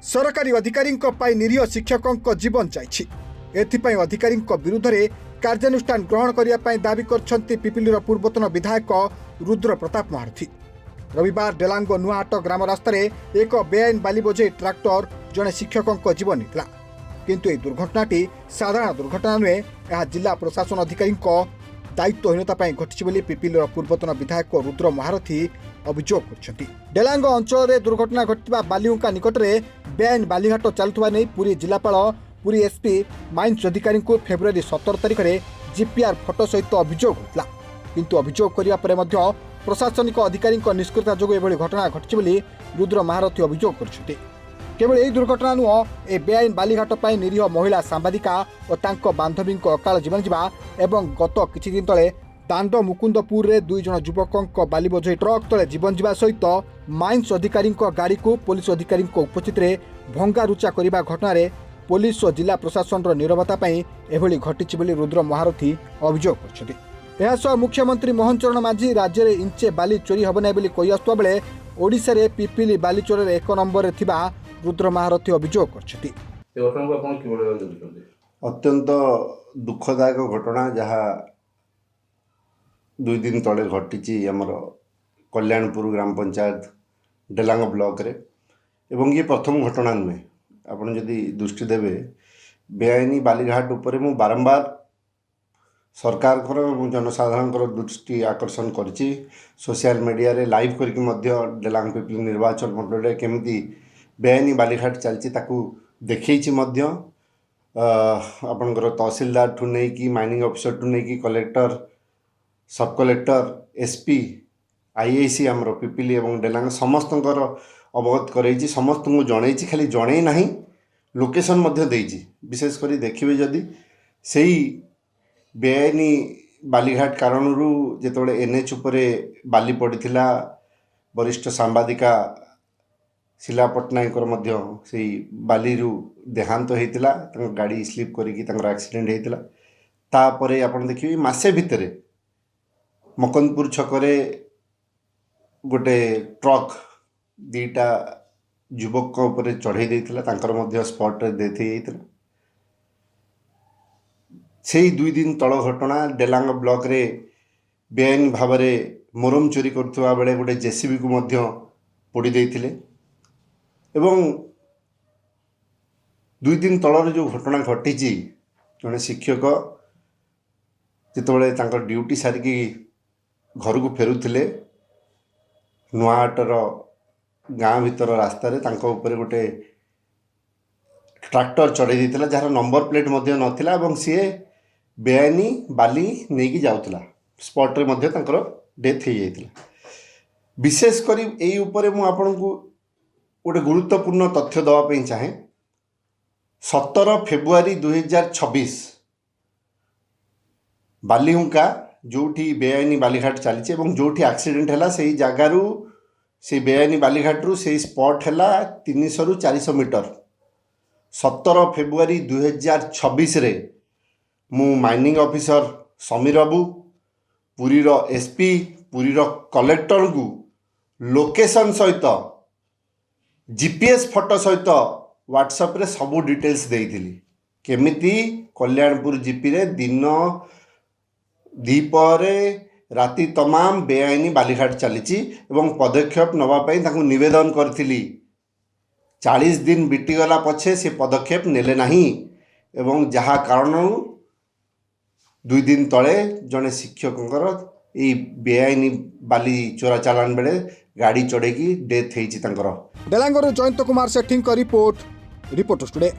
सरकारी अधिकारी निरीह शिक्षकों जीवन जाइछि। एथिपाई अधिकारी विरुद्ध में कार्यानुष्ठान ग्रहण करने दावी कर पिपिलीर पूर्वतन विधायक रुद्र प्रताप महारथी। रविवार डेलांगो नुआहाट ग्राम रास्तार एक बेआईन बाली बोझे ट्राक्टर जड़े शिक्षकों जीवन निकला। किंतु यह दुर्घटनाटी साधारण दुर्घटना नुहे, यह जिला प्रशासन अधिकारी दायित्वहीनता घटी पिपिलीर पूर्वतन विधायक रुद्र महारथी अभियोग कर। डेलांगो अंचल दुर्घटना घटता बालिउंका निकट में बेआईन बालीघाट चलुवा नहीं पुरी जिलापाल पुरी एसपी माइन्स अधिकारी को फेब्रुआरी 17 तारिख में जीपीआर फोटो सहित अभियोग होता। किंतु अभियोग करने प्रशासनिक अधिकारी निष्क्रियता जो एभली घटना घटी रुद्र महारथी अभियोग कर। केवल यही दुर्घटना नुह, ए बेआईन बालीघाट पर निरीह महिला सांबादिका और बांधवी अकाल जीवन जावा एवं गत किछि दिन तले दांड मुकुंदपुर रे 2 जन युवकों बाली बोझे ट्रक तले जीवन जीवा सहित माइन्स अधिकारी गाड़ी को पुलिस अधिकारी उपस्थित रे भंगारुचा करने घटना रे पुलिस और जिला प्रशासन नीरवता एभली घटी रुद्र महारथी अभियोग कर। मुख्यमंत्री मोहन चरण मांझी राज्य में इंचे बाली चोरी हम ना कही आसुवा बेले ओडिशा रे पिपिली बाली चोर 1 नंबर थिबा रुद्र महारथी अभियोग कर। अत्यंत दुखदायक घटना जहाँ 2 दिन तले घटी आमर कल्याणपुर ग्राम पंचायत डेलांग ब्लॉक रे एवं ये प्रथम घटना नुहे। आपन जदि दृष्टि देवे बेआईनी बालीघाट उपरे मु बारंबार सरकार जनसाधारण दृष्टि आकर्षण करिछि। सोशल मीडिया रे लाइव करके मध्य डेलांग पिपिली निर्वाचन मंडल रे केमिति बेआईनी बालीघाट चलछि ताकू देखैछि मध्य आपनकर तहसीलदार ठू नहीं कि माइनिंग ऑफिसर ठू नहीं कि कलेक्टर सब कलेक्टर एसपी आईआईसी आमर पिपिली एवं डेलांग समस्त अवगत करैछि। समस्त को जनैछि, खाली जनै नाही लोकेशन मध्य देइछि। विशेषकर देखिए जदि सेही बेआईनी बालीघाट कारण जिते एनएच उपरे बाली पड़ता वरिष्ठ सांबादिका शिला पट्टनायक से बाली देहांत होता, गाड़ी स्लीप कर एक्सीडेंट होता। तापर आप देखिए मसे भितर मकनपुर छकरे गोटे ट्रक 2टा युवक उपरे चढ़ई देता, स्पॉट डेथ हो। से 2 दिन तल घटना डेलांग ब्लॉक रे बेआईन भाव मोरम चोरी करथुवा बेले गोटे जेसीबी को मध्य पोड़ी देइथिले। एवं 2 दिन तलर जो घटना घटी जड़े शिक्षक जितेबाला तांकर ड्यूटी सारिकी घर को फेरुथिले नुआहाटर गाँ भीतर रास्तार ऊपर गोटे ट्रैक्टर चढ़ई देता जार नंबर प्लेट नथिला एवं सी बेआईनी बाली नहीं कि जाउथला। स्पॉट रे मध्य तांकर डेथ हो जाइथिला। विशेषकर यही उपरे मु आपन को गोटे गुरुत्वपूर्ण तथ्य दवाई चाहे। 17 फेब्रुआरी 2026 बालीहुंका जोठी बेआईनी बालीघाट चली जोठी एक्सीडेंट है से जगारू से बेआईनी बालीघाट रू से स्पॉट है 300 ରୁ 400 मीटर। 17 फेब्रुआरी 2026 रे मु माइनिंग ऑफिसर समीर बाबू पुरीर एसपी पुरीर कलेक्टर को लोकेशन सहित जीपीएस फोटो सहित व्हाट्सएप रे सबू डिटेल्स देइथिली। केमिति कल्याणपुर जीपी रे दिन दीपरे राति तमाम बेआईनी बालीघाट चली एवं पदक्षेप नवापाई ताकू निवेदन करथिली। 40 दिन बीतीगला पछे से पदक्षेप नेले नहीं एवं जहा कारण 2 दिन तले जड़े शिक्षकर ये बेआईनी बाली चोरा चालान बेले गाड़ी चढ़ेकी डेथ होती। डेलांगरो जयंत कुमार सेठी रिपोर्ट टुडे।